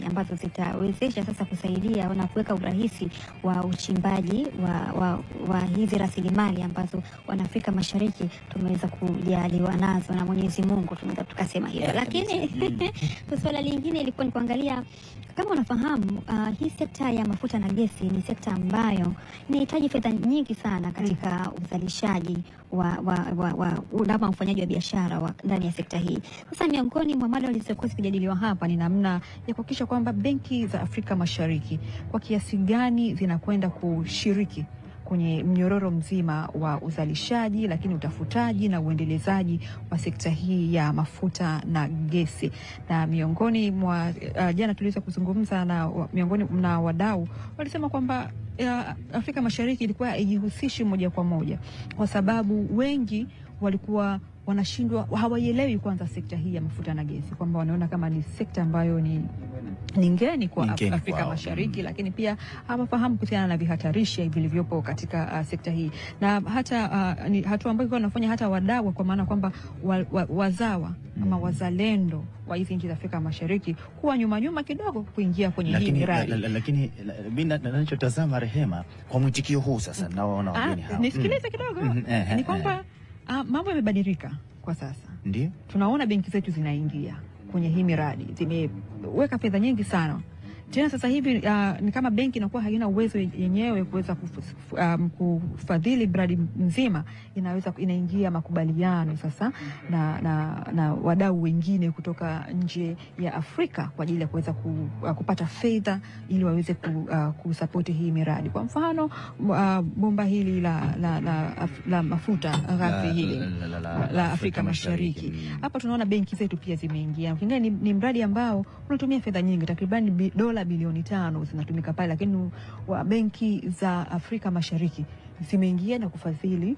gesi ambazo zitawezesha sasa kusaidia na kuweka urahisi wa uchimbaji wa hizi rasilimali ambazo Wanaafrika Mashariki tumeweza kujaliwa nazo na Mwenyezi Mungu, tunaweza tukasema hivyo. Lakini swala lingine ilikuwa ni kuangalia, kama unafahamu, hii sekta ya mafuta na gesi ni sekta ambayo inahitaji fedha nyingi sana katika uzalishaji na ufanyaji wa biashara ndani ya sekta hii. Sasa miongoni mwa mada zilizokuwa zikijadiliwa hapa ni namna ya kuhakikisha kwamba benki za Afrika Mashariki kwa kiasi gani zinakwenda kushiriki kwenye mnyororo mzima wa uzalishaji, lakini utafutaji na uendelezaji wa sekta hii ya mafuta na gesi. Na miongoni mwa jana tuliweza kuzungumza na miongoni mwa wadau walisema kwamba Afrika Mashariki ilikuwa haijihusishi moja kwa moja kwa sababu wengi walikuwa wanashindwa, hawaielewi kwanza sekta hii ya mafuta na gesi, kwamba wanaona kama ni sekta ambayo ni ngeni kwa Afrika Mashariki, lakini pia hawafahamu kuhusiana na vihatarishi vilivyopo katika sekta hii. Na hata ni hatua ambayo wanafanya hata wadau, kwa maana kwamba wazawa ama wazalendo wa hizi nchi za Afrika Mashariki kuwa nyuma kidogo kuingia kwenye hii miradi. Lakini mimi ninachotazama Rehema, kwa mwitikio huu sasa naona wageni hao. Nisikilize kidogo. Ni kwamba mambo yamebadilika kwa sasa. Ndio tunaona benki zetu zinaingia kwenye hii miradi, zimeweka fedha nyingi sana. Tena sasa hivi ni kama benki inakuwa haina uwezo yenyewe kuweza kufadhili mradi mzima, inaingia makubaliano sasa na wadau wengine kutoka nje ya Afrika kwa ajili ya kuweza kupata fedha ili waweze kusapoti hii miradi. Kwa mfano bomba hili la mafuta ghafi hili la Afrika Mashariki. Hapa tunaona benki zetu pia zimeingia. Ingawa ni mradi ambao unatumia fedha nyingi, takriban dola bilioni 5 zinatumika pale, lakini benki za Afrika Mashariki zimeingia na kufadhili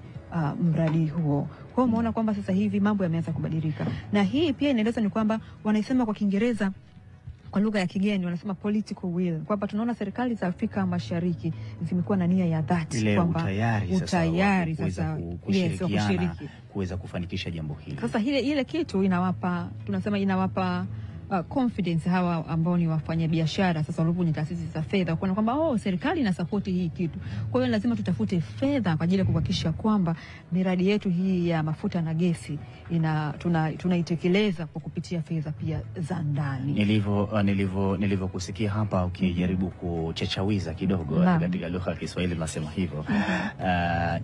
mradi huo. Kwa hiyo umeona kwamba sasa hivi mambo yameanza kubadilika. Na hii pia inaeleza ni kwamba wanasema kwa Kiingereza, kwa lugha ya kigeni wanasema political will, kwamba tunaona serikali za Afrika Mashariki zimekuwa na nia ya dhati kwamba utayari sasa kushiriki kuweza kufanikisha jambo hili. Sasa ile kitu inawapa confidence hawa ambao ni wafanya biashara sasa walipo ni taasisi za fedha, kuona kwamba serikali ina support hii kitu. Kwa hiyo lazima tutafute fedha kwa ajili ya kuhakikisha kwamba miradi yetu hii ya mafuta na gesi tunaitekeleza kwa kupitia fedha pia za ndani. Nilivyokusikia hapa ukijaribu kuchachawiza kidogo katika lugha ya Kiswahili nasema hivyo.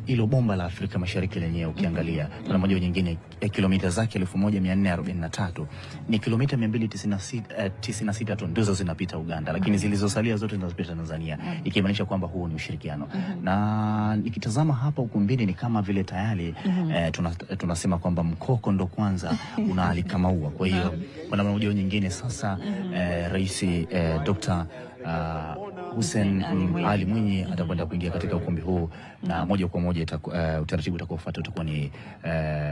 Ilo bomba la Afrika Mashariki lenyewe ukiangalia kuna moja nyingine kilomita zake 1443 ni kilomita 296 tu ndizo zinapita Uganda, lakini zilizosalia zote zinapita Tanzania, ikimaanisha kwamba huu ni ushirikiano. Na nikitazama hapa ukumbini ni kama vile tayari tunasema kwamba mkoko ndo kwanza unaalika maua. Kwa hiyo kwa namna moja nyingine sasa Rais Dr. Hussein Ali Mwinyi atakwenda kuingia katika ukumbi huu, na moja kwa moja utaratibu utakaofuata utakuwa ni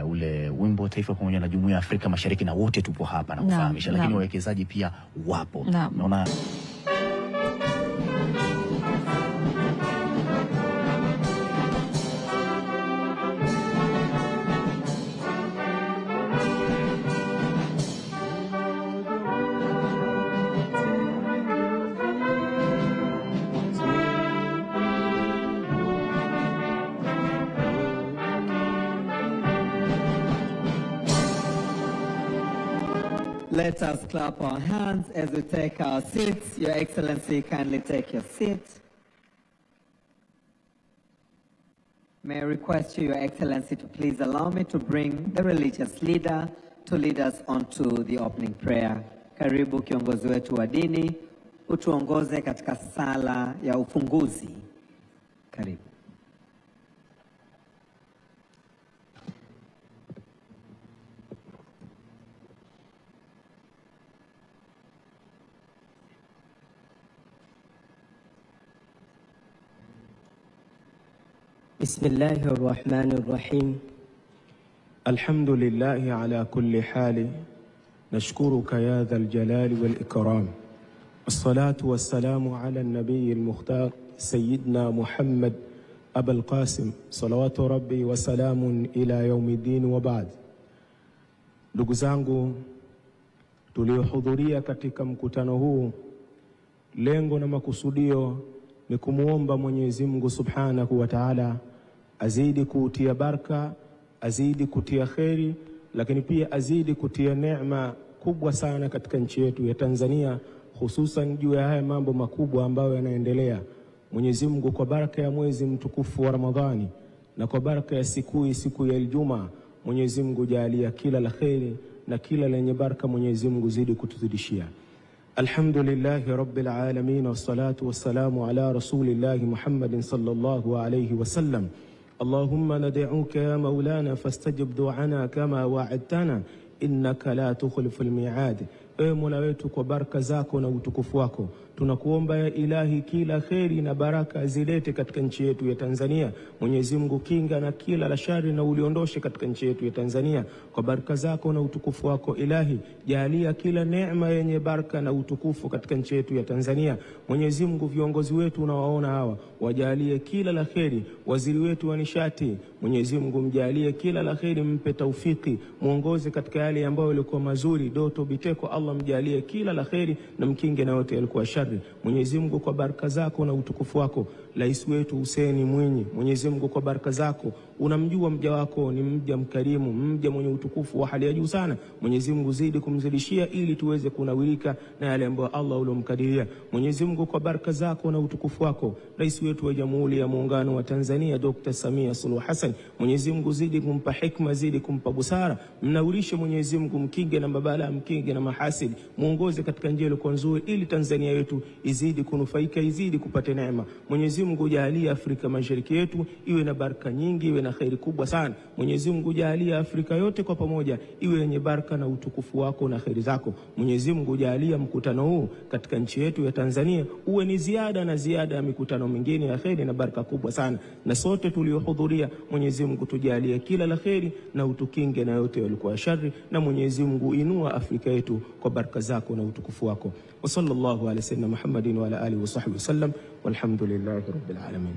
ule wimbo taifa pamoja na Jumuiya ya Afrika Mashariki, na wote tupo hapa na kufahamisha, lakini wawekezaji pia wapo. Naona let us clap our hands as we take our seats. Your Excellency, kindly take your seat. May I request you, Your Excellency, to please allow me to bring the religious leader to lead us onto the opening prayer. Karibu kiongozi wetu wa dini, utuongoze katika sala ya ufunguzi. Karibu. بسم الله الرحمن الرحيم. الحمد لله على كل حال، نشكرك يا ذا الجلال والإكرام. الصلاة والسلام على النبي المختار سيدنا محمد أبا القاسم صلوات ربي وسلام إلى يوم الدين وبعد. Ndugu zangu tuliohudhuria katika mkutano huu Lengo na makusudio ni kumuomba Mwenyezi Mungu Subhanahu wa Ta'ala azidi kutia baraka, azidi kutia kheri, lakini pia azidi kutia neema kubwa sana katika nchi yetu ya Tanzania, hususan juu ya haya mambo makubwa ambayo yanaendelea. Mwenyezi Mungu kwa baraka ya mwezi mtukufu wa Ramadhani na kwa baraka ya siku ya Ijumaa, Mwenyezi Mungu jalia kila la kheri na kila lenye baraka, Mwenyezi Mungu zidi kutuzidishia. Alhamdulillahi Rabbil Alamin, wassalatu wassalamu ala Rasulillahi Muhammadin sallallahu alayhi wasallam. Allahumma nad'uka ya Maulana fastajib du'ana kama wa'adtana innaka la tukhliful mi'ad. Ewe Mola wetu, kwa baraka zako na utukufu wako tunakuomba ya Ilahi, kila kheri na baraka zilete katika nchi yetu ya Tanzania. Mwenyezi Mungu, kinga na kila la shari na uliondoshe katika nchi yetu ya Tanzania kwa baraka zako na utukufu wako. Ilahi, jalia kila neema yenye baraka na utukufu katika nchi yetu ya Tanzania. Mwenyezi Mungu, viongozi wetu unawaona hawa, wajalie kila la kheri. Waziri wetu wa nishati, Mwenyezi Mungu mjalie kila la kheri, mpe taufiki, muongoze katika yale ambayo yalikuwa mazuri. Doto Biteko, Allah mjalie kila la kheri na mkinge na yote yalikuwa shari. Mwenyezi Mungu, kwa baraka zako na utukufu wako, Rais wetu Hussein Mwinyi, Mwenyezi Mungu kwa baraka zako, unamjua mja wako ni mja mkarimu, mja mwenye utukufu wa hali ya juu sana. Mwenyezi Mungu zidi kumzidishia ili tuweze kunawirika na yale ambayo Allah ulomkadiria. Mwenyezi Mungu kwa baraka zako na utukufu wako, Rais wetu wa Jamhuri ya Muungano wa Tanzania Dr. Samia Suluhu Hassan, Mwenyezi Mungu zidi kumpa hikma, zidi kumpa busara, mnawirishe Mwenyezi Mungu, mkinge na mabala, mkinge na mahasidi, muongoze katika njia iliyo nzuri ili Tanzania yetu izidi kunufaika, izidi kupata neema. Mwenyezi Mungu jalia Afrika Mashariki yetu iwe na baraka nyingi, iwe na khairi kubwa sana. Mwenyezi Mungu jalia Afrika yote kwa pamoja iwe yenye baraka na utukufu wako na khairi zako. Mwenyezi Mungu jalia mkutano huu katika nchi yetu ya Tanzania uwe ni ziada na ziada ya mikutano mingine ya khairi na baraka kubwa sana. Na sote tuliohudhuria, Mwenyezi Mungu tujalie kila la khairi na utukinge na yote yalikuwa shari. Na Mwenyezi Mungu inua Afrika yetu kwa baraka zako na utukufu wako. Wa sallallahu ala sayyidina Muhammadin wa ala alihi wa sahbihi wasallam, walhamdulillahi rabbil alamin.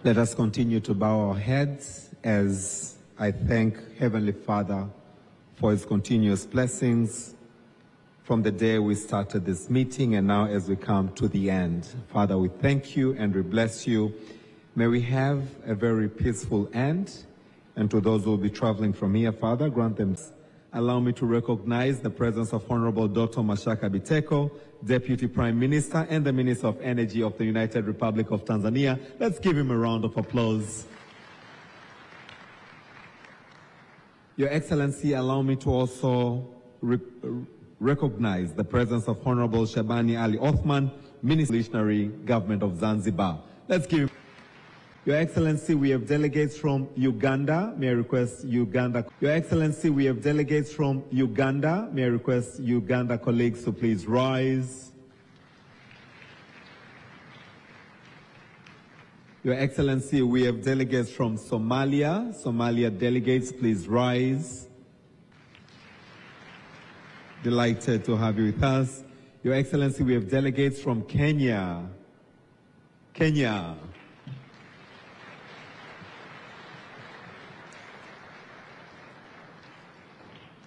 Let us continue to bow our heads as I thank Heavenly Father for His continuous blessings from the day we started this meeting and now as we come to the end. Father, we thank you and we bless you. May we have a very peaceful end. And to those who will be traveling from here, Father, grant them. Allow me to recognize the presence of Honorable Dr. Mashaka Biteko, Deputy Prime Minister and the Minister of Energy of the United Republic of Tanzania. Let's give him a round of applause. Your Excellency, allow me to also recognize the presence of Honorable Shabani Ali Othman, Minister of the Revolutionary Government of Zanzibar. Let's give him. Your Excellency, we have delegates from Uganda. May I request Uganda? Your Excellency, we have delegates from Uganda. May I request Uganda colleagues to please rise? Your Excellency, we have delegates from Somalia. Somalia delegates, please rise. Delighted to have you with us. Your Excellency, we have delegates from Kenya. Kenya.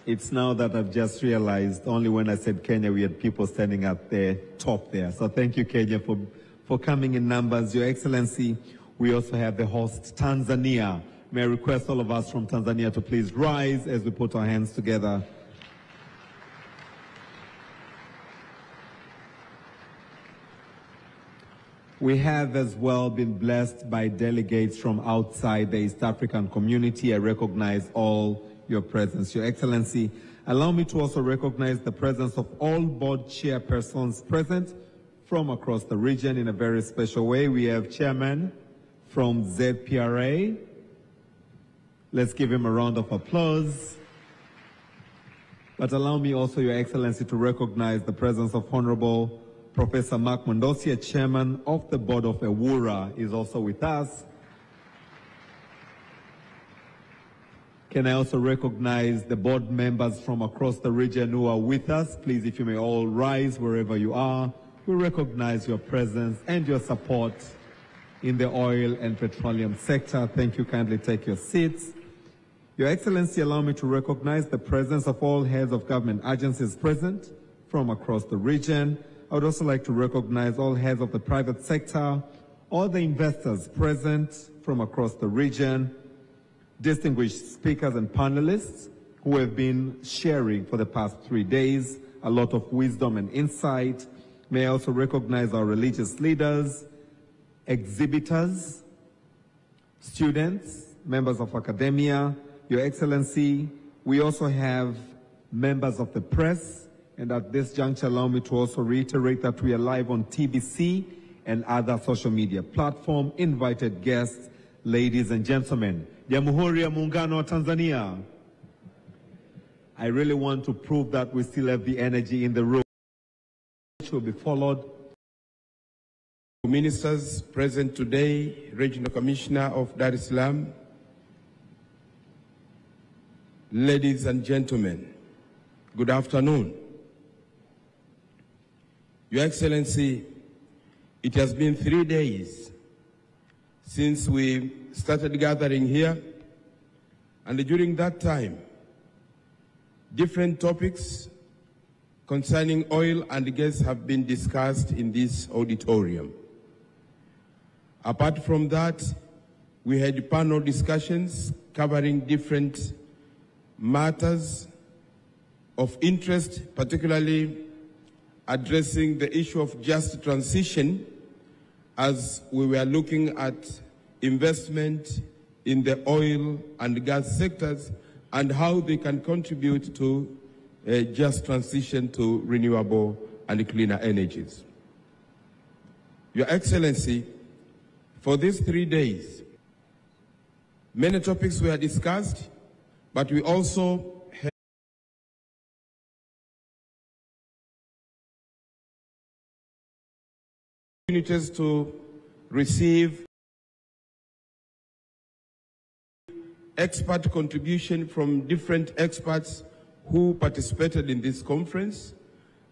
It's now that I've just realized, only when I said Kenya, we had people standing at the top there. So thank you, Kenya, for coming in numbers. Your Excellency, we also have the host, Tanzania. May I request all of us from Tanzania to please rise as we put our hands together. We have as well been blessed by delegates from outside the East African community. I recognize all your presence. Your Excellency, allow me to also recognize the presence of all board chairpersons present from across the region in a very special way. We have Chairman from ZPRA. Let's give him a round of applause. But allow me also, Your Excellency, to recognize the presence of Honorable Professor Mark Mondosia, Chairman of the Board of Ewura, is also with us. Can I also recognize the board members from across the region who are with us? Please, if you may all rise wherever you are. We recognize your presence and your support in the oil and petroleum sector. Thank you. Kindly take your seats. Your Excellency, allow me to recognize the presence of all heads of government agencies present from across the region. I would also like to recognize all heads of the private sector, all the investors present from across the region, distinguished speakers and panelists who have been sharing for the past 3 days a lot of wisdom and insight. May I also recognize our religious leaders, exhibitors, students, members of academia. Your Excellency, we also have members of the press, and at this juncture, allow me to also reiterate that we are live on TBC and other social media platforms. Invited guests, ladies and gentlemen, Jamhuri ya Muungano wa Tanzania. I really want to prove that we still have the energy in the room, which will be followed. Ministers present today, Regional Commissioner of Dar es Salaam, ladies and gentlemen, good afternoon. Your Excellency, it has been 3 days since we started gathering here, and during that time, different topics concerning oil and gas have been discussed in this auditorium. Apart from that, we had panel discussions covering different matters of interest, particularly addressing the issue of just transition as we were looking at investment in the oil and gas sectors and how they can contribute to a just transition to renewable and cleaner energies. Your Excellency, for these 3 days, many topics were discussed, but we also had opportunities to receive expert contribution from different experts who participated in this conference.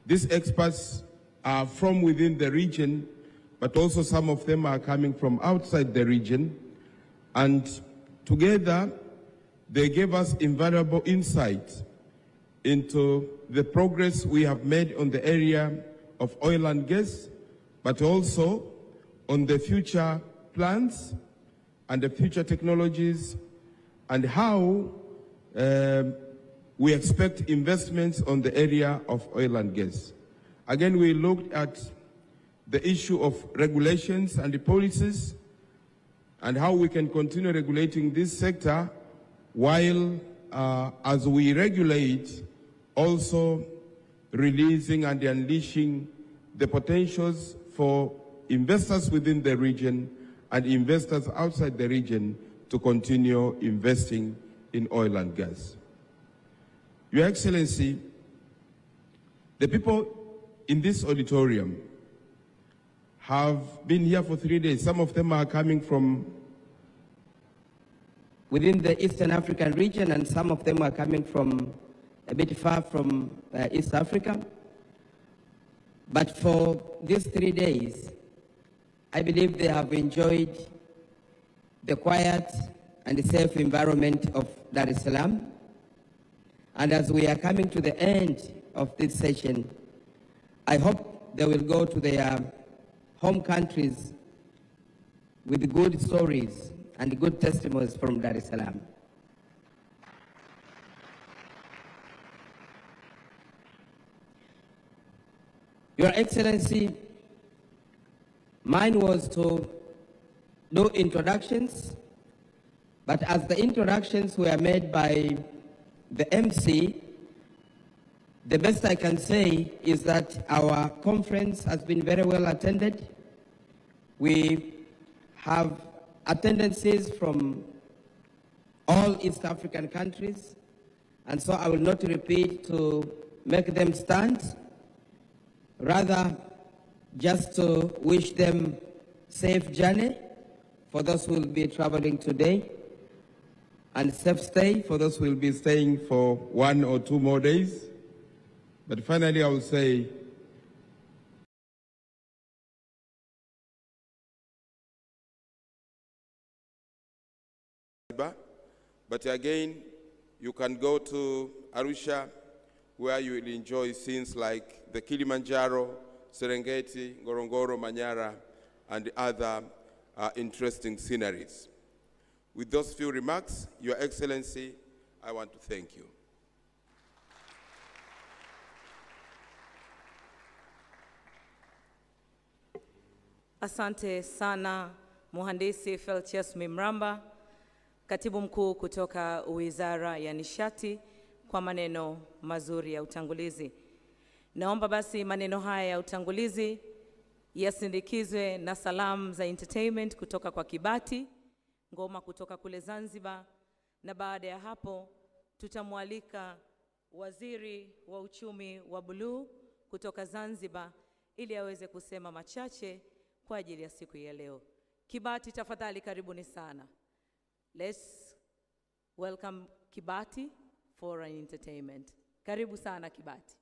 These experts are from within the region, but also some of them are coming from outside the region. And together, they gave us invaluable insight into the progress we have made on the area of oil and gas, but also on the future plans and the future technologies and how we expect investments on the area of oil and gas. Again, we looked at the issue of regulations and the policies and how we can continue regulating this sector while, as we regulate, also releasing and unleashing the potentials for investors within the region and investors outside the region to continue investing in oil and gas. Your Excellency, the people in this auditorium have been here for 3 days. Some of them are coming from within the Eastern African region, and some of them are coming from a bit far from East Africa. But for these 3 days, I believe they have enjoyed the quiet and the safe environment of Dar es Salaam. And as we are coming to the end of this session, I hope they will go to their home countries with good stories and good testimonies from Dar es Salaam. Your Excellency, mine was to do introductions, but as the introductions were made by the MC, the best I can say is that our conference has been very well attended. We have attendances from all East African countries, and so I will not repeat to make them stand, rather just to wish them safe journey for those who will be traveling today, and safe stay for those who will be staying for 1 or 2 more days. But finally, I will say, but again, You can go to Arusha, where you will enjoy scenes like the Kilimanjaro, Serengeti, Ngorongoro, Manyara, and other interesting sceneries. With those few remarks, Your Excellency, I want to thank you. Asante sana Mhandisi Felchius Mimramba, Katibu Mkuu kutoka Wizara ya Nishati, kwa maneno mazuri ya utangulizi. Naomba basi maneno haya ya utangulizi yasindikizwe na salamu za entertainment kutoka kwa Kibati, ngoma kutoka kule Zanzibar, na baada ya hapo tutamwalika Waziri wa Uchumi wa Buluu kutoka Zanzibar ili aweze kusema machache kwa ajili ya siku ya leo. Kibati, tafadhali karibuni sana. Let's welcome Kibati for an entertainment. Karibu sana Kibati.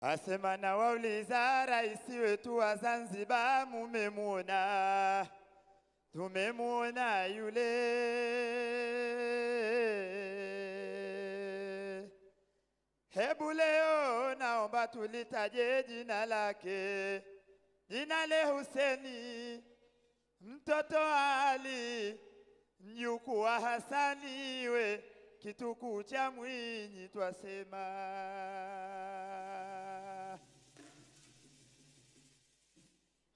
Asema na wauliza Rais wetu wa Zanzibar, mumemwona, tumemwona yule. Hebu leo naomba tulitaje jina lake, jina le Huseni, mtoto Ali, mjukuu wa Hasani we, kituku cha Mwinyi twasema.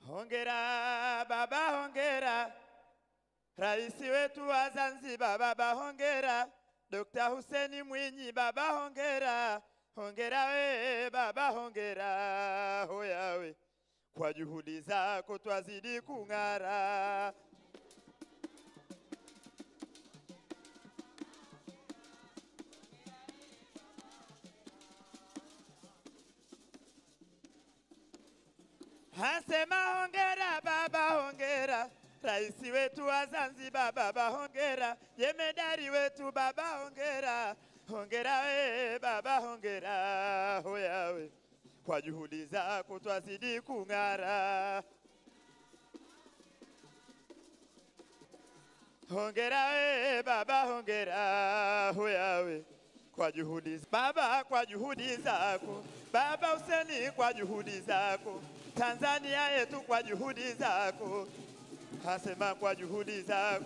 Hongera baba, hongera Rais wetu wa Zanzibar, baba hongera. Dr. Hussein Mwinyi, baba hongera. Hongera we baba, hongera hoya we, kwa juhudi zako twazidi kung'ara. Hasema hongera baba, hongera Rais wetu wa Zanzibar, baba hongera. Jemedari wetu baba hongera. Hongera we baba, hongera hoya we, kwa juhudi zako twazidi kung'ara. Hongera we baba, hongera hoya we, kwa juhudi baba, kwa juhudi zako baba Huseni, kwa juhudi zako Tanzania yetu, kwa juhudi zako. Hasema kwa juhudi zako,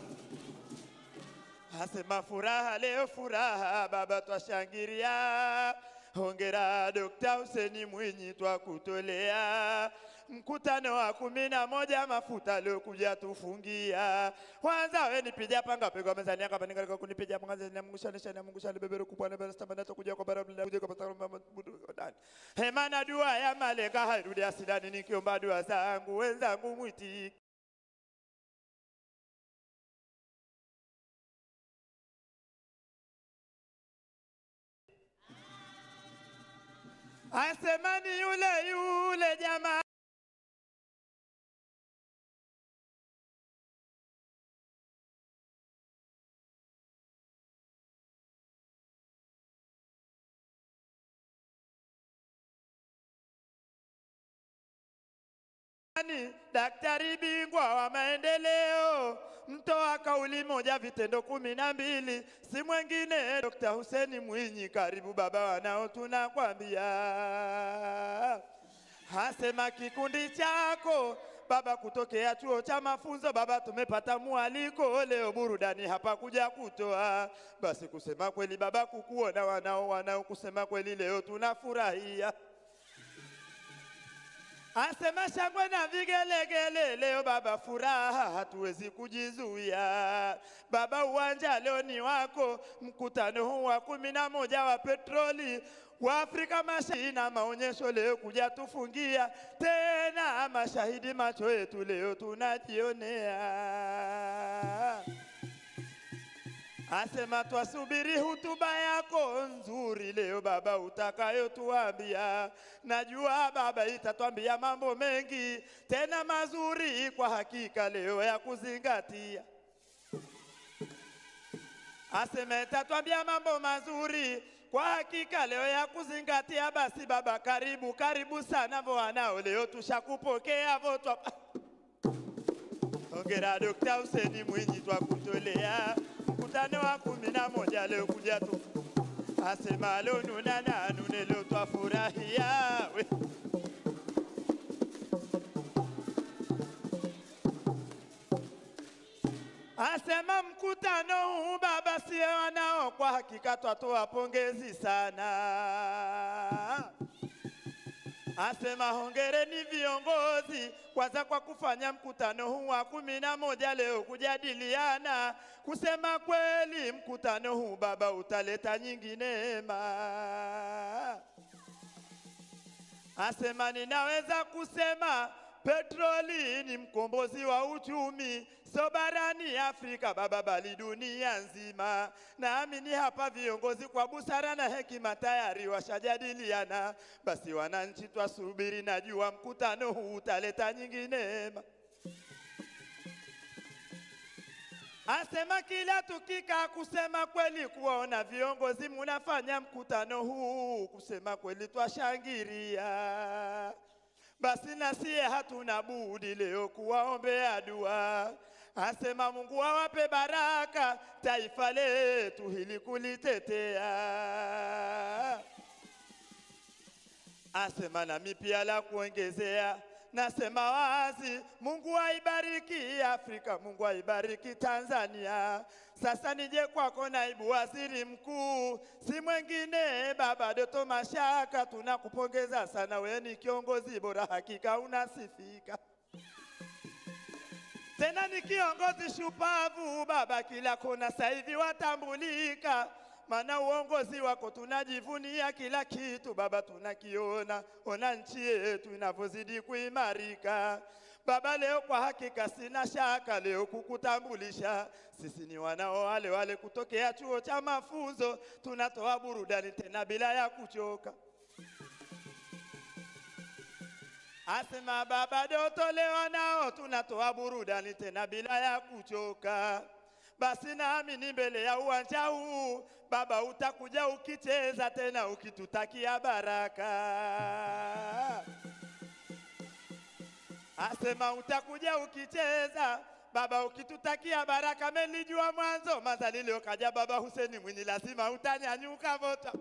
hasema furaha leo, furaha baba twashangiria. Hongera Dr. Hussein Mwinyi, twakutolea mkutano wa 11 Mafuta leo kuja tufungia. Kwanza we nipija panga pego mezani yako paninga kunipija panga na mungushanisha na mungushanisha bebero kubwa na basta bana kuja kwa barabara kuja kwa pataro ndani. Hemana dua ya maleka hairudi asidani, nikiomba dua zangu wenzangu mwiti. Asemani yule jamaa daktari bingwa wa maendeleo, mtoa kauli moja vitendo 12, si mwingine Dr. Hussein Mwinyi. Karibu baba, wanao tunakwambia. Hasema kikundi chako baba kutokea chuo cha mafunzo, baba tumepata mwaliko leo burudani hapa kuja kutoa. Basi kusema kweli baba, kukuona wanao kusema kweli leo tunafurahia. Asema shangwe na vigelegele leo baba, furaha hatuwezi kujizuia. Baba uwanja leo ni wako, mkutano huu wa 11 wa petroli wa Afrika Mashariki na maonyesho leo kuja tufungia tena mashahidi, macho yetu leo tunajionea. Asema twasubiri hutuba yako nzuri leo baba utakayotuambia. Najua baba itatuambia mambo mengi tena mazuri kwa hakika leo ya kuzingatia. Asema itatuambia mambo mazuri kwa hakika leo ya kuzingatia. Basi baba karibu sana wanao leo tushakupokea voto. Hongera Dr. Hussein Mwinyi twakutolea. Mkutano wa 11 leo kuja tu. Asema leo nunana nune leo twafurahia. Asema mkutano huu baba si wanao kwa hakika twatoa pongezi sana. Asema hongereni viongozi kwanza kwa kufanya mkutano huu wa 11 leo kujadiliana. Kusema kweli mkutano huu baba utaleta nyingi neema. Asema ninaweza kusema petroli ni mkombozi wa uchumi, so barani Afrika baba bali dunia nzima. Naamini hapa viongozi kwa busara na hekima tayari washajadiliana. Basi wananchi twasubiri, najua mkutano huu utaleta nyingi neema. Asema kila tukika kusema kweli kuwaona viongozi munafanya mkutano huu, kusema kweli twashangiria. Basi nasiye hatuna budi leo kuwaombea dua. Asema Mungu awape baraka taifa letu hili kulitetea. Asema nami pia la kuongezea, nasema wazi Mungu aibariki Afrika, Mungu aibariki Tanzania. Sasa nije kwako naibu waziri mkuu, si mwingine baba Doto Mashaka. Tunakupongeza sana, wewe ni kiongozi bora, hakika unasifika. Tena ni kiongozi shupavu baba, kila kona sasa hivi watambulika. Maana uongozi wako tunajivunia, kila kitu baba tunakiona. Ona nchi yetu inavyozidi kuimarika baba. Leo kwa hakika sina shaka leo kukutambulisha, sisi ni wanao wale kutokea chuo cha mafunzo. Tunatoa burudani tena bila ya kuchoka. Asema baba Doto leo nao tunatoa burudani tena bila ya kuchoka. Basi naamini mbele ya uwanja huu baba utakuja ukicheza tena ukitutakia baraka. Asema utakuja ukicheza baba ukitutakia baraka. Melijua mwanzo mazalilio kaja baba Hussein Mwinyi, lazima utanyanyuka voto.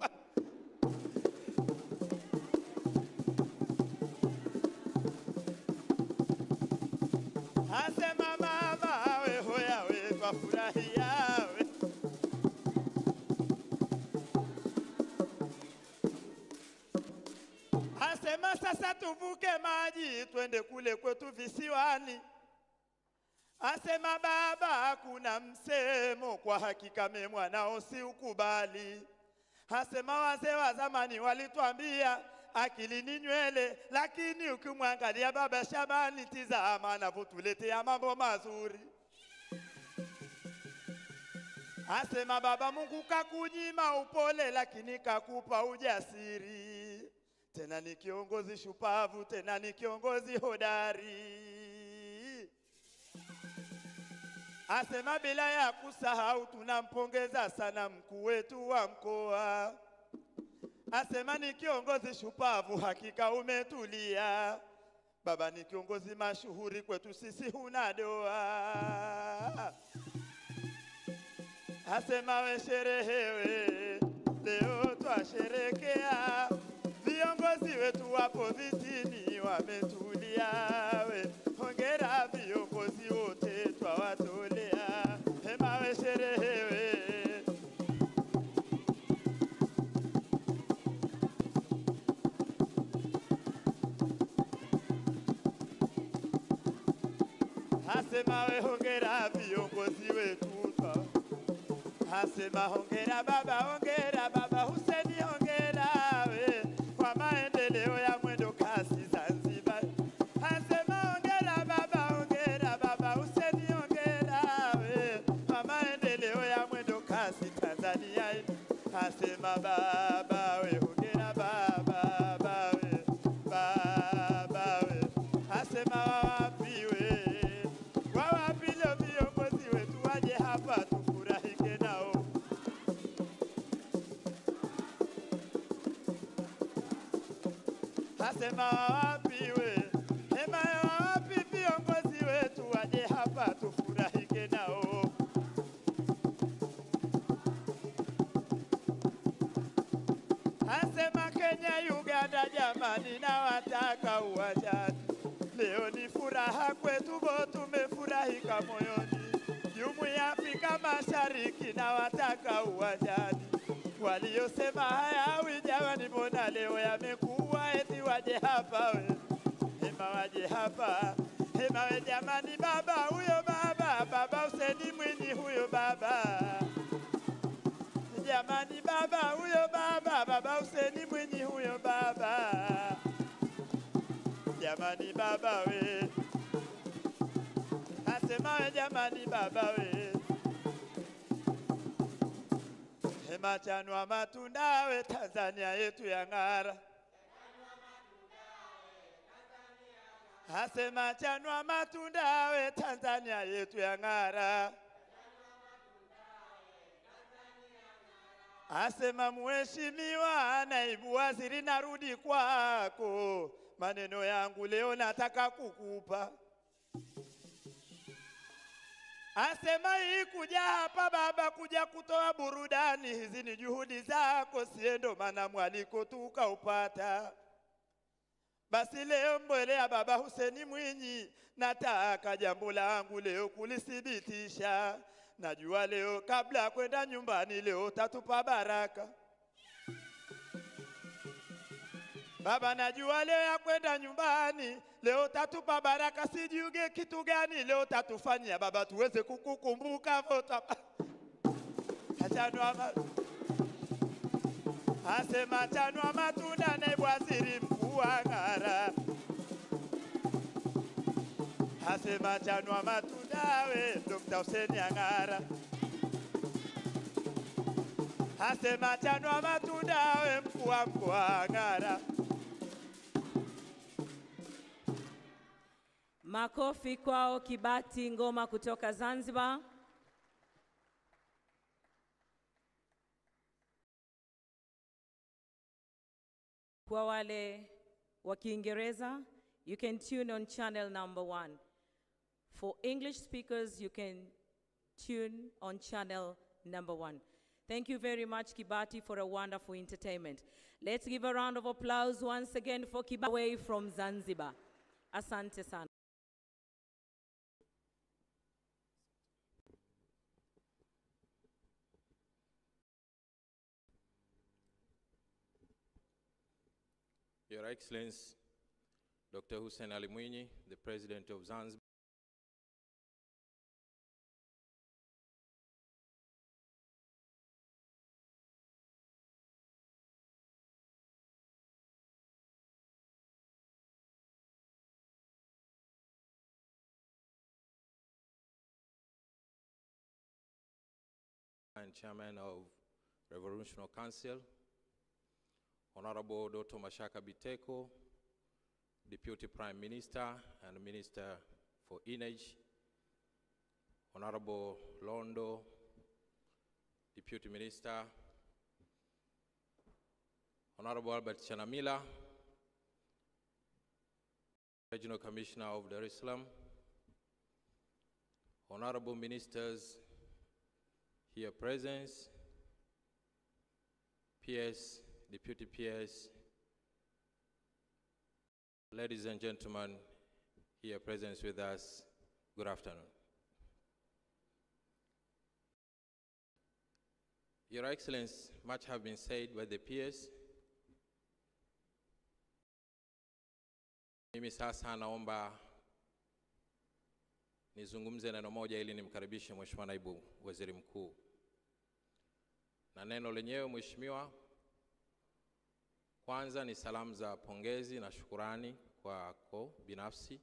Asema mama we hoya we twafurahia we. Asema sasa tuvuke maji twende kule kwetu visiwani. Asema baba kuna msemo kwa hakika mimi mwanao si ukubali. Asema wazee wa zamani walituambia akili ni nywele, lakini ukimwangalia baba Shabani tizama anavyotuletea mambo mazuri. Asema baba Mungu kakunyima upole, lakini kakupa ujasiri. Tena ni kiongozi shupavu, tena ni kiongozi hodari. Asema bila ya kusahau tunampongeza sana mkuu wetu wa mkoa. Asema ni kiongozi shupavu, hakika umetulia. Baba ni kiongozi mashuhuri kwetu sisi, huna doa. Asema we sherehewe leo twasherekea. Viongozi wetu wapo vitini wametulia we. Hongera viongozi wote twawatolea. Hema we sherehewe. Asema we hongera viongozi wetu. Asema hongera baba Hussein, hongera we. Asema wapi we, hema ya wapi viongozi wetu waje hapa tufurahike nao. Asema Kenya, Uganda jamani na wataka uwanjani. Leo ni furaha kwetu bo tumefurahika moyoni. Jumuiya ya Afrika Mashariki na wataka uwanjani. Waliosema hayawi jamani mbona leo yamekuwa eti waje hapa we. Hema waje hapa. Hema we jamani baba huyo baba. Baba Hussein Mwinyi huyo baba. Jamani baba huyo baba. Baba Hussein Mwinyi huyo baba. Jamani baba we. Asema we jamani baba we. Hema chanwa matunda we Tanzania yetu ya ng'ara. Asema chanwa matunda we Tanzania yetu ya ng'ara. Asema mheshimiwa naibu waziri narudi kwako. Maneno yangu leo nataka kukupa. Asema hii kuja hapa baba kuja kutoa burudani, hizi ni juhudi zako siendo maana mwaliko tukaupata. Basi leo mbele ya baba Hussein Mwinyi nataka jambo langu leo kulithibitisha. Najua leo kabla kwenda nyumbani leo tatupa baraka. Baba najua leo ya kwenda nyumbani leo tatupa baraka, sijiuge kitu gani leo tatufanyia baba tuweze kukukumbuka vota. Asema chanwa matunda naibu waziri mkuu wa ng'ara. Asema chanwa matunda we Dr. Hussein ng'ara. Asema chanwa matunda we mkuu wa mkoa ng'ara. Makofi kwao Kibati Ngoma kutoka Zanzibar. Kwa wale wa Kiingereza, you can tune on channel number 1. For English speakers, you can tune on channel number 1. Thank you very much, Kibati, for a wonderful entertainment. Let's give a round of applause once again for Kibati away from Zanzibar. Asante sana. Your Excellency, Dr. Hussein Ali Mwinyi, the President of Zanzibar, and Chairman of Revolutionary Council, Honorable Dr. Mashaka Biteko, Deputy Prime Minister and Minister for Energy, Honorable Londo, Deputy Minister, Honorable Albert Chanamila, Regional Commissioner of Dar es Salaam, Honorable Ministers here present, PS, Deputy PS, ladies and gentlemen here present with us, good afternoon. Your Excellency, much have been said by the peers. Mimi sasa naomba nizungumze neno moja ili nimkaribishe Mheshimiwa Naibu Waziri Mkuu. Na neno lenyewe Mheshimiwa, kwanza ni salamu za pongezi na shukurani kwako binafsi.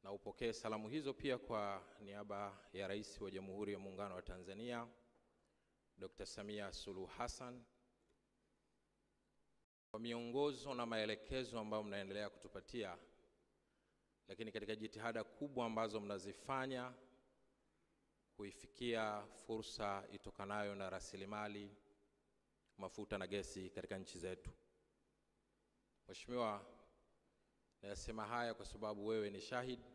Na upokee salamu hizo pia kwa niaba ya Rais wa Jamhuri ya Muungano wa Tanzania, Dr. Samia Suluhu Hassan, kwa miongozo na maelekezo ambayo mnaendelea kutupatia, lakini katika jitihada kubwa ambazo mnazifanya kuifikia fursa itokanayo na rasilimali mafuta na gesi katika nchi zetu. Mheshimiwa, nasema haya kwa sababu wewe ni shahidi.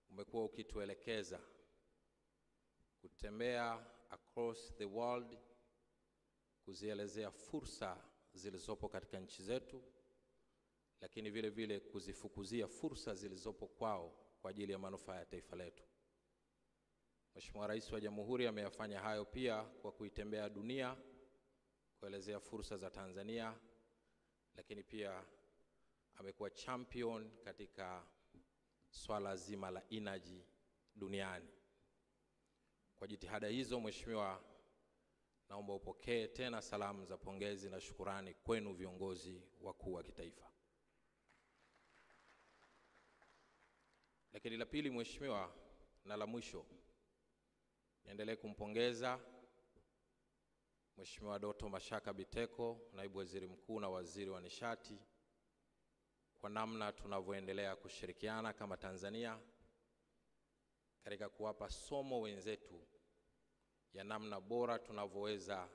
Umekuwa ukituelekeza kutembea across the world, kuzielezea fursa zilizopo katika nchi zetu, lakini vile vile kuzifukuzia fursa zilizopo kwao kwa ajili ya manufaa ya taifa letu. Mheshimiwa Rais wa Jamhuri ameyafanya hayo pia kwa kuitembea dunia, kuelezea fursa za Tanzania, lakini pia amekuwa champion katika swala zima la energy duniani. Kwa jitihada hizo, Mheshimiwa, naomba upokee tena salamu za pongezi na shukurani kwenu viongozi wakuu wa kitaifa. Lakini la pili, Mheshimiwa, na la mwisho, niendelee kumpongeza Mheshimiwa Dr. Mashaka Biteko, Naibu Waziri Mkuu na Waziri wa Nishati, kwa namna tunavyoendelea kushirikiana kama Tanzania katika kuwapa somo wenzetu ya namna bora tunavyoweza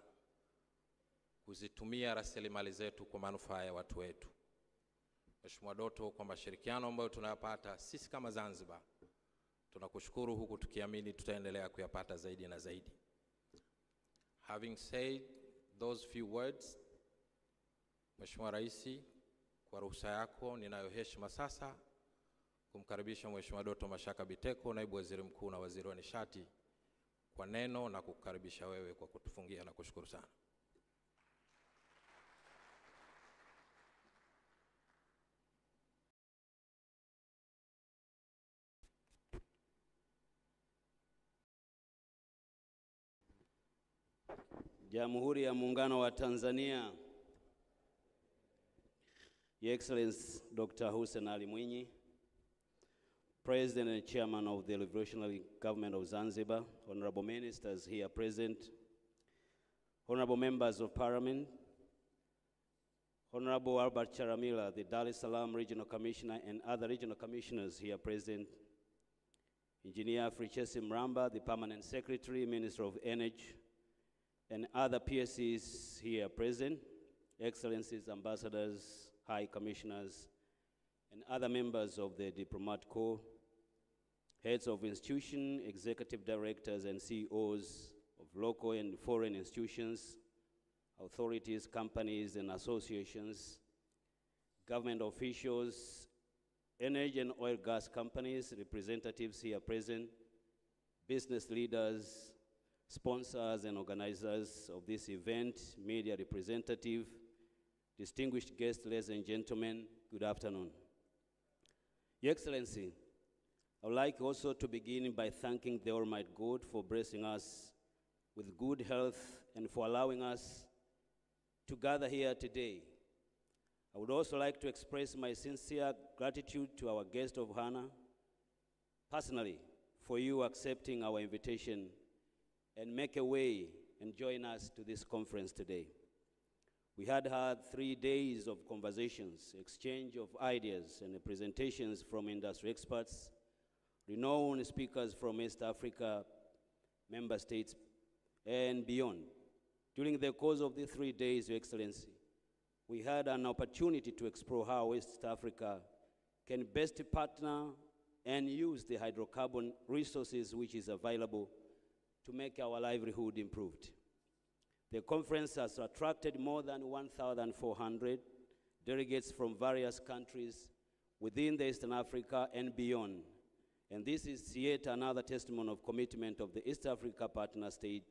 kuzitumia rasilimali zetu kwa manufaa ya watu wetu. Mheshimiwa Doto, kwa mashirikiano ambayo tunayapata sisi kama Zanzibar, tunakushukuru, huku tukiamini tutaendelea kuyapata zaidi na zaidi. Having said those few words, Mheshimiwa Rais, kwa ruhusa yako ninayo heshima sasa kumkaribisha Mheshimiwa Doto Mashaka Biteko, Naibu Waziri Mkuu na Waziri wa Nishati, kwa neno na kukukaribisha wewe kwa kutufungia na kushukuru sana. Jamhuri ya Muungano wa Tanzania. Your Excellency Dr. Hussein Ali Mwinyi, President and Chairman of the Revolutionary Government of Zanzibar, Honorable Ministers here present, Honorable Members of Parliament, Honorable Albert Charamila, the Dar es Salaam Regional Commissioner, and other Regional Commissioners here present, Engineer Frichesi Mramba, the Permanent Secretary, Minister of Energy, and other PSCs here present, Excellencies, Ambassadors, High Commissioners, and other members of the Diplomat Corps, heads of institution, executive directors, and CEOs of local and foreign institutions, authorities, companies, and associations, government officials, energy and oil gas companies, representatives here present, business leaders, sponsors and organizers of this event, media representative, distinguished guests, ladies and gentlemen, good afternoon. Your Excellency, I would like also to begin by thanking the Almighty God for blessing us with good health and for allowing us to gather here today. I would also like to express my sincere gratitude to our guest of honor, personally, for you accepting our invitation and make a way and join us to this conference today. We had 3 days of conversations, exchange of ideas, and presentations from industry experts, renowned speakers from East Africa, member states, and beyond. During the course of these 3 days, Your Excellency, we had an opportunity to explore how West Africa can best partner and use the hydrocarbon resources which is available to make our livelihood improved. The conference has attracted more than 1,400 delegates from various countries within the Eastern Africa and beyond. And this is yet another testimony of commitment of the East Africa partner state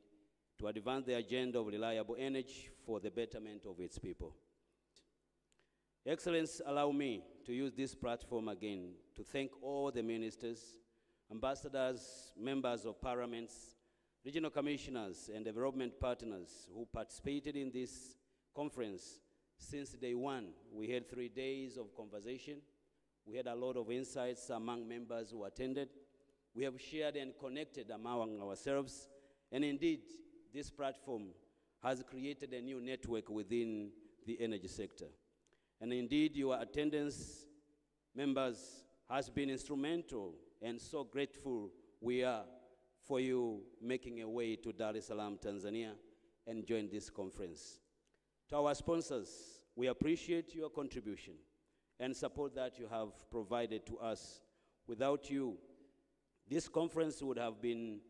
to advance the agenda of reliable energy for the betterment of its people. Excellency, allow me to use this platform again to thank all the ministers, ambassadors, members of parliaments, regional commissioners, and development partners who participated in this conference since day one. We had 3 days of conversation. We had a lot of insights among members who attended. We have shared and connected among ourselves. And indeed, this platform has created a new network within the energy sector. And indeed, your attendance, members, has been instrumental, and so grateful we are for you making a way to Dar es Salaam, Tanzania, and join this conference. To our sponsors, We appreciate your contribution and support that you have provided to us. Without you, this conference would have been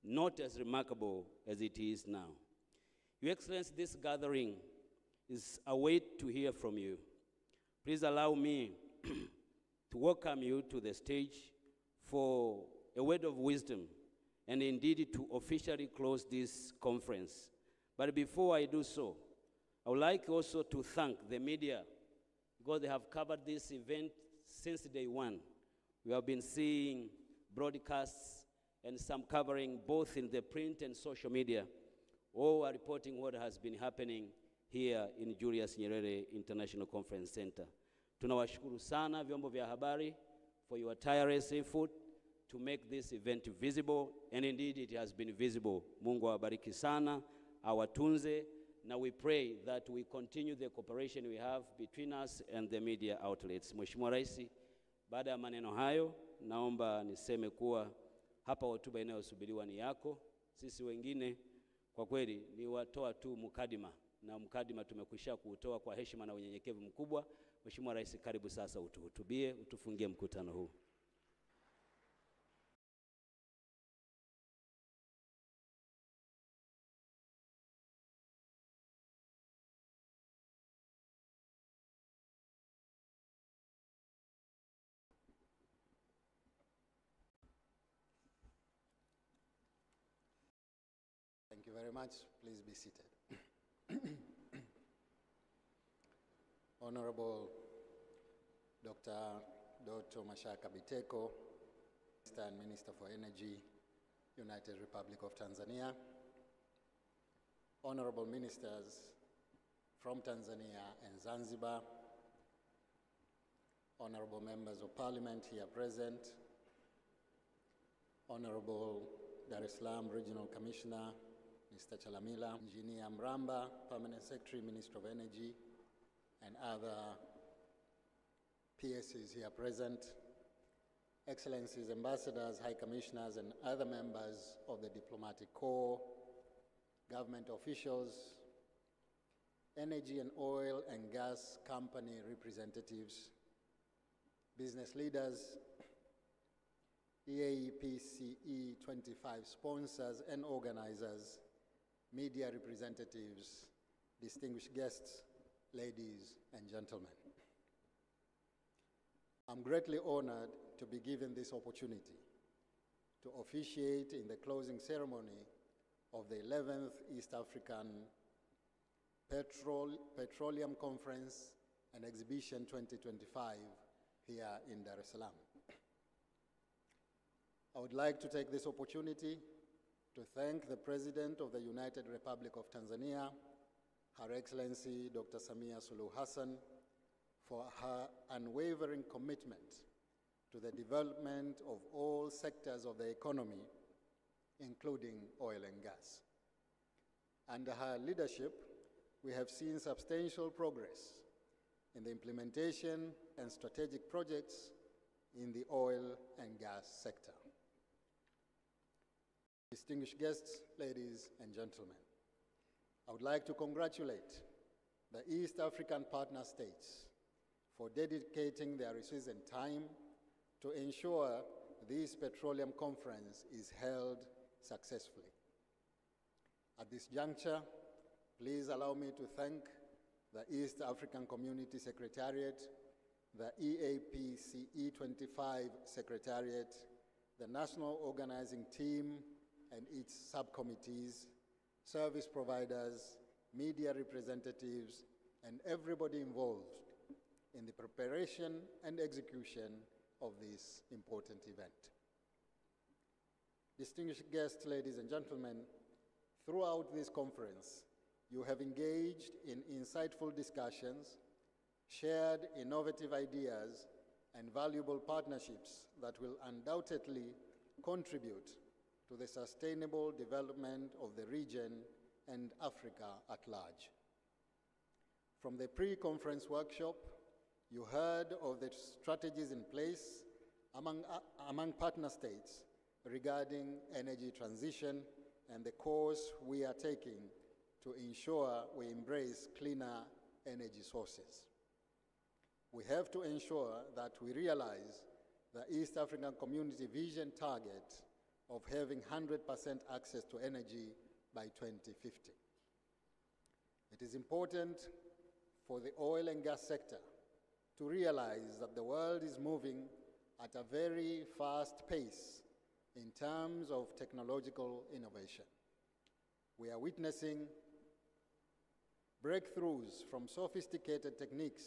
not as remarkable as it is now. Your Excellency, this gathering is a wait to hear from you. Please allow me to welcome you to the stage for a word of wisdom and indeed to officially close this conference. But before I do so, I would like also to thank the media because they have covered this event since day one. We have been seeing broadcasts and some covering both in the print and social media. All are reporting what has been happening here in Julius Nyerere International Conference Center. Tunawashukuru sana vyombo vya habari for your tireless effort to make this event visible, and indeed it has been visible. Mungu awabariki sana, awatunze, na we pray that we continue the cooperation we have between us and the media outlets. Mheshimiwa Rais, baada ya maneno hayo, naomba niseme kuwa hapa hotuba inayosubiriwa ni yako. Sisi wengine kwa kweli ni watoa tu mukadima, na mukadima tumekwisha kuutoa kwa heshima na unyenyekevu mkubwa. Mheshimiwa Rais, karibu sasa utuhutubie, utufungie mkutano huu. Thank you very much. Please be seated. Honorable Dr. Doto Mashaka Biteko, Minister and Minister for Energy, United Republic of Tanzania. Honorable Ministers from Tanzania and Zanzibar. Honorable Members of Parliament here present. Honorable Dar es Salaam Regional Commissioner, Mr. Chalamila, Engineer Mramba, Permanent Secretary, Minister of Energy, and other PSs here present, Excellencies, Ambassadors, High Commissioners, and other members of the Diplomatic Corps, government officials, energy and oil and gas company representatives, business leaders, EAPCE 25 sponsors and organizers, media representatives, distinguished guests, ladies and gentlemen. I'm greatly honored to be given this opportunity to officiate in the closing ceremony of the 11th East African Petroleum Conference and Exhibition 2025 here in Dar es Salaam. I would like to take this opportunity to thank the President of the United Republic of Tanzania, Her Excellency Dr. Samia Suluhu Hassan, for her unwavering commitment to the development of all sectors of the economy, including oil and gas. Under her leadership, we have seen substantial progress in the implementation and strategic projects in the oil and gas sector. Distinguished guests, ladies and gentlemen, I would like to congratulate the East African partner states for dedicating their resources and time to ensure this petroleum conference is held successfully. At this juncture, please allow me to thank the East African Community Secretariat, the EAPCE 25 Secretariat, the National Organizing Team and its subcommittees, service providers, media representatives, and everybody involved in the preparation and execution of this important event. Distinguished guests, ladies and gentlemen, throughout this conference, you have engaged in insightful discussions, shared innovative ideas, and valuable partnerships that will undoubtedly contribute to the sustainable development of the region and Africa at large. From the pre-conference workshop, you heard of the strategies in place among partner states regarding energy transition and the course we are taking to ensure we embrace cleaner energy sources. We have to ensure that we realize the East African Community Vision target of having 100% access to energy by 2050. It is important for the oil and gas sector to realize that the world is moving at a very fast pace in terms of technological innovation. We are witnessing breakthroughs from sophisticated techniques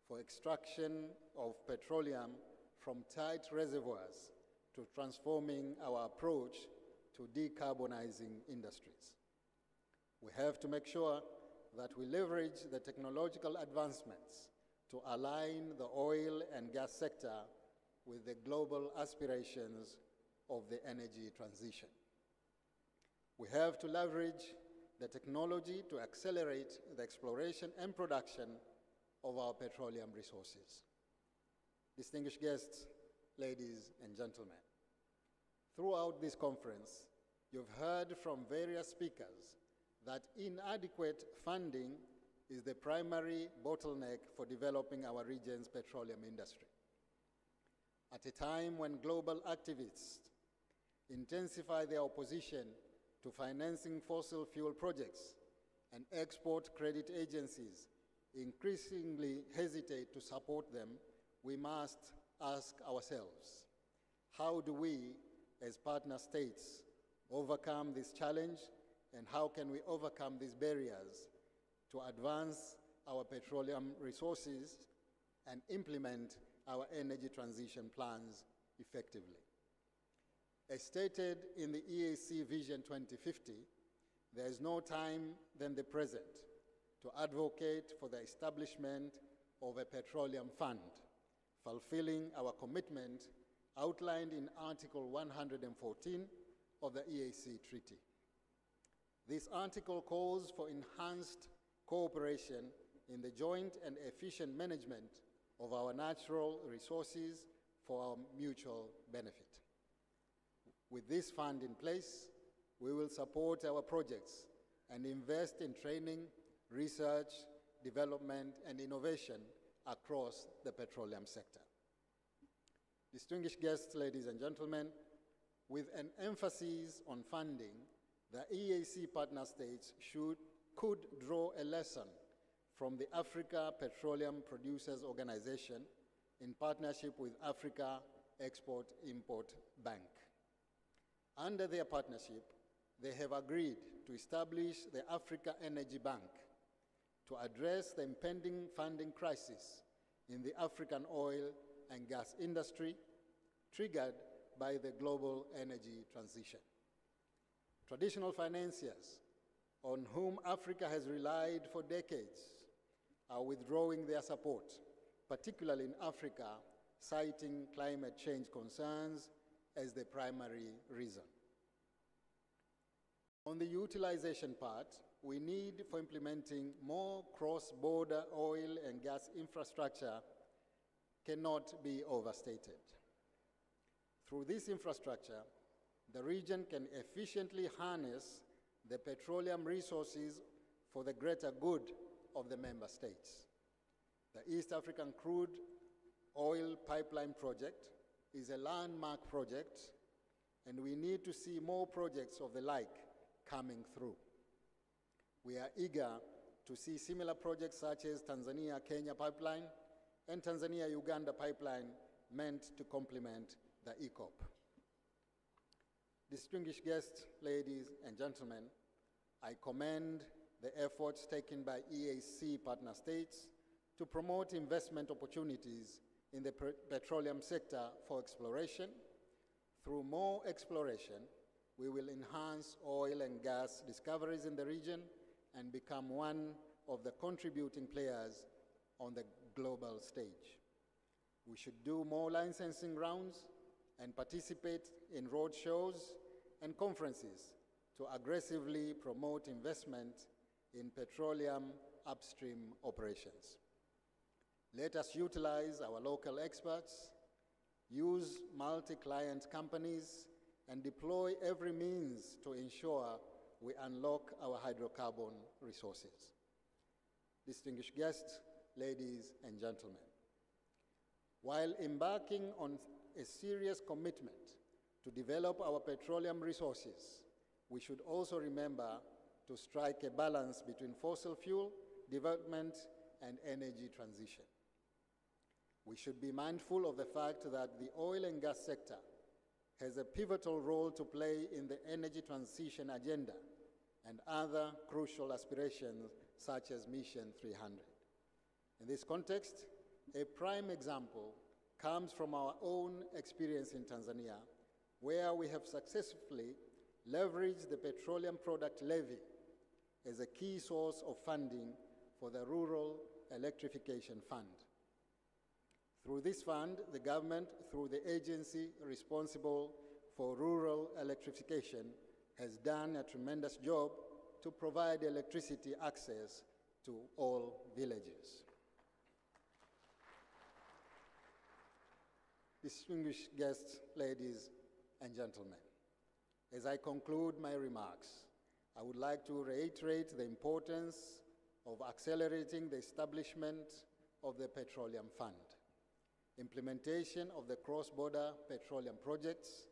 for extraction of petroleum from tight reservoirs to transforming our approach to decarbonizing industries. We have to make sure that we leverage the technological advancements to align the oil and gas sector with the global aspirations of the energy transition. We have to leverage the technology to accelerate the exploration and production of our petroleum resources. Distinguished guests, ladies and gentlemen, throughout this conference, you've heard from various speakers that inadequate funding is the primary bottleneck for developing our region's petroleum industry. At a time when global activists intensify their opposition to financing fossil fuel projects and export credit agencies increasingly hesitate to support them, we must ask ourselves, how do we, as partner states, overcome this challenge, and how can we overcome these barriers to advance our petroleum resources and implement our energy transition plans effectively? As stated in the EAC Vision 2050, there is no time than the present to advocate for the establishment of a petroleum fund, fulfilling our commitment outlined in Article 114 of the EAC Treaty. This article calls for enhanced cooperation in the joint and efficient management of our natural resources for our mutual benefit. With this fund in place, we will support our projects and invest in training, research, development, and innovation across the petroleum sector. Distinguished guests, ladies and gentlemen, with an emphasis on funding, the EAC partner states could draw a lesson from the Africa Petroleum Producers Organization in partnership with Africa Export-Import Bank. Under their partnership, they have agreed to establish the Africa Energy Bank to address the impending funding crisis in the African oil and gas industry triggered by the global energy transition. Traditional financiers on whom Africa has relied for decades are withdrawing their support, particularly in Africa, citing climate change concerns as the primary reason. On the utilization part, we need for implementing more cross-border oil and gas infrastructure cannot be overstated. Through this infrastructure, the region can efficiently harness the petroleum resources for the greater good of the member states. The East African Crude Oil Pipeline Project is a landmark project, and we need to see more projects of the like coming through. We are eager to see similar projects such as Tanzania-Kenya Pipeline and Tanzania-Uganda Pipeline meant to complement the ECOP. Distinguished guests, ladies and gentlemen, I commend the efforts taken by EAC partner states to promote investment opportunities in the petroleum sector for exploration. Through more exploration, we will enhance oil and gas discoveries in the region and become one of the contributing players on the global stage. We should do more licensing rounds and participate in road shows and conferences to aggressively promote investment in petroleum upstream operations. Let us utilize our local experts, use multi-client companies, and deploy every means to ensure we unlock our hydrocarbon resources. distinguished guests, ladies and gentlemen. While embarking on a serious commitment to develop our petroleum resources, we should also remember to strike a balance between fossil fuel development and energy transition. We should be mindful of the fact that the oil and gas sector has a pivotal role to play in the energy transition agenda and other crucial aspirations such as Mission 300. In this context, a prime example comes from our own experience in Tanzania, where we have successfully leveraged the Petroleum Product Levy as a key source of funding for the Rural Electrification Fund. Through this fund, the government, through the agency responsible for rural electrification, has done a tremendous job to provide electricity access to all villages. Distinguished guests, ladies and gentlemen, as I conclude my remarks, I would like to reiterate the importance of accelerating the establishment of the Petroleum Fund, implementation of the cross-border petroleum projects,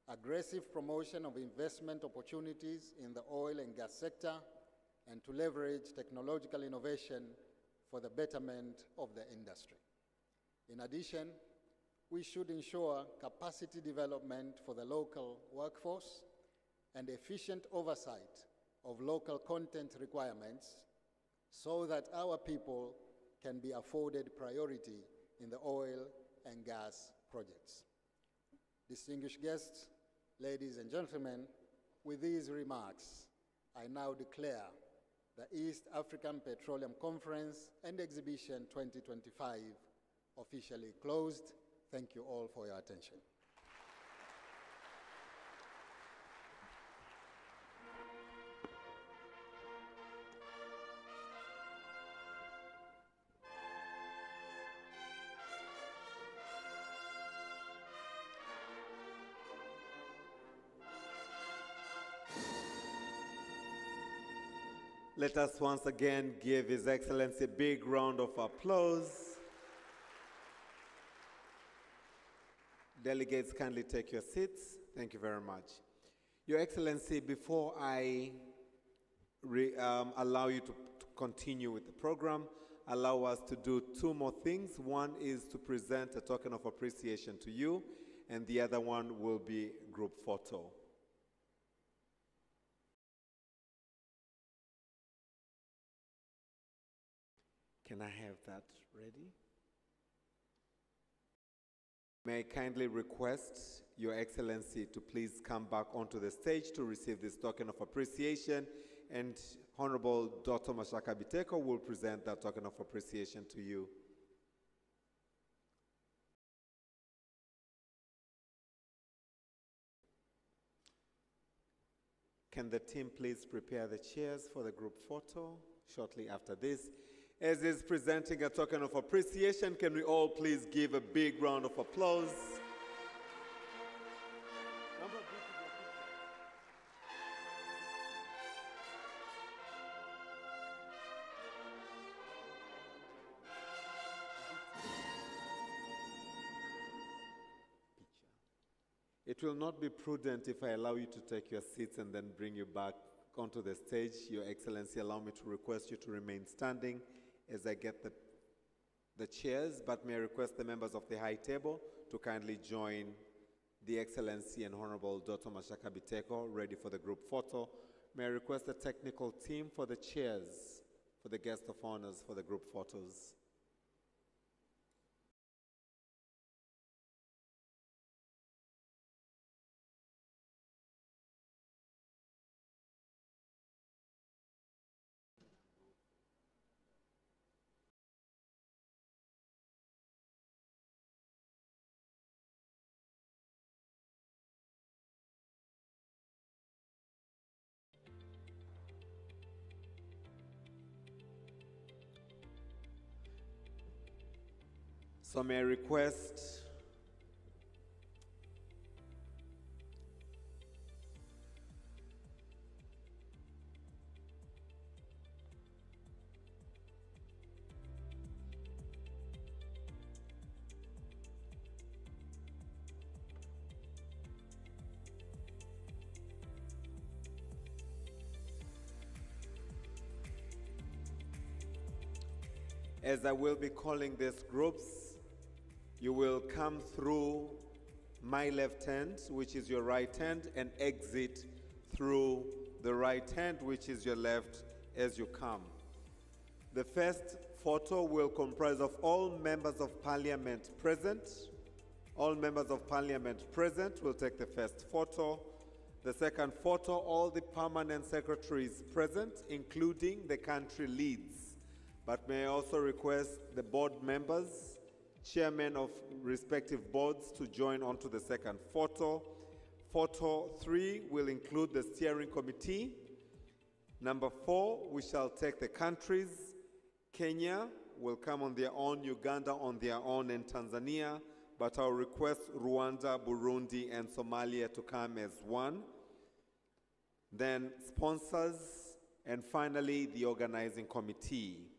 aggressive promotion of investment opportunities in the oil and gas sector, and to leverage technological innovation for the betterment of the industry. In addition, we should ensure capacity development for the local workforce and efficient oversight of local content requirements so that our people can be afforded priority in the oil and gas projects. Distinguished guests, ladies and gentlemen, with these remarks, I now declare the East African Petroleum Conference and Exhibition 2025 officially closed. Thank you all for your attention. Let us once again give His Excellency a big round of applause. Delegates, kindly take your seats. Thank you very much. Your Excellency, before I allow you to continue with the program, allow us to do two more things. One is to present a token of appreciation to you, and the other one will be group photo. Can I have that ready? May I kindly request Your Excellency to please come back onto the stage to receive this token of appreciation, and Honorable Dr. Mashaka Biteko will present that token of appreciation to you. Can the team please prepare the chairs for the group photo shortly after this? As is presenting a token of appreciation, can we all please give a big round of applause? It will not be prudent if I allow you to take your seats and then bring you back onto the stage. Your Excellency, allow me to request you to remain standing as I get the chairs, but may I request the members of the high table to kindly join the Excellency and Honorable Dr. Mashaka Biteko, ready for the group photo. May I request the technical team for the chairs, for the guest of honors for the group photos. So may I request As I will be calling these groups, you will come through my left hand, which is your right hand, and exit through the right hand, which is your left, as you come. The first photo will comprise of all members of parliament present. All members of parliament present will take the first photo. The second photo, all the permanent secretaries present, including the country leads. But may I also request the board members, chairmen of respective boards, to join onto the second photo. Photo 3 will include the steering committee. Number 4, we shall take the countries. Kenya will come on their own, Uganda on their own, and Tanzania, but I'll request Rwanda, Burundi, and Somalia to come as one. Then sponsors, and finally the organizing committee.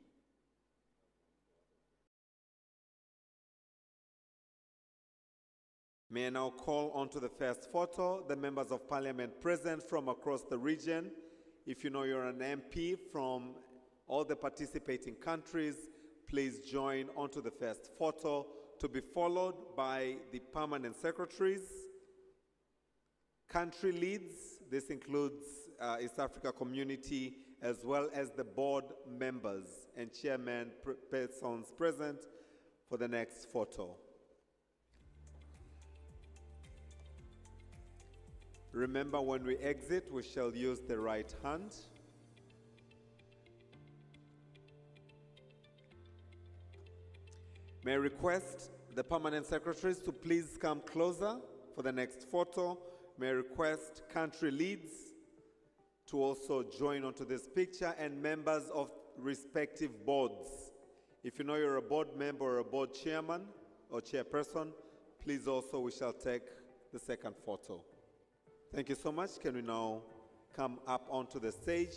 May I now call on to the first photo the members of parliament present from across the region. If you know you're an MP from all the participating countries, please join onto the first photo, to be followed by the permanent secretaries, country leads, this includes East Africa Community, as well as the board members and chairman persons present for the next photo. Remember, when we exit, we shall use the right hand. May I request the permanent secretaries to please come closer for the next photo. May I request country leads to also join onto this picture, and members of respective boards. If you know you're a board member or a board chairman or chairperson, please also, we shall take the second photo. Thank you so much. Can we now come up onto the stage?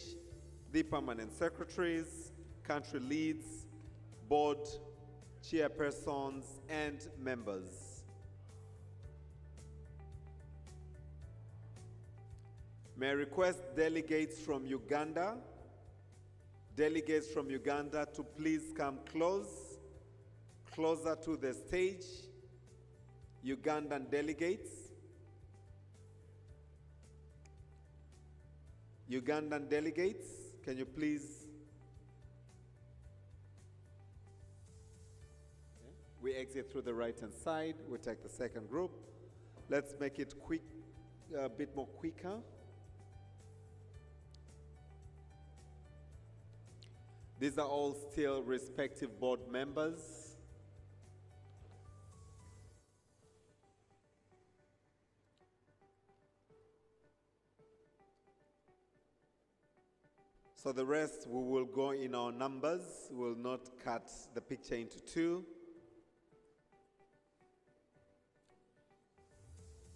The permanent secretaries, country leads, board chairpersons, and members. May I request delegates from Uganda to please come closer to the stage. Ugandan delegates. Ugandan delegates, can you please? We exit through the right-hand side. We take the second group. Let's make it quick, a bit more quicker. These are all still respective board members. So the rest, we will go in our numbers. We will not cut the picture into two.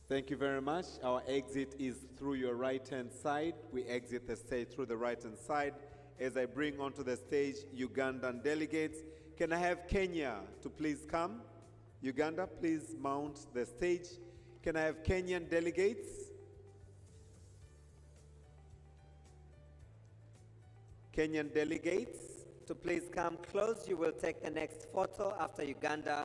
Thank you very much. Our exit is through your right-hand side. We exit the stage through the right-hand side. As I bring onto the stage Ugandan delegates, can I have Kenya to please come? Uganda, please mount the stage. Can I have Kenyan delegates? Kenyan delegates to please come close. You will take the next photo after Uganda.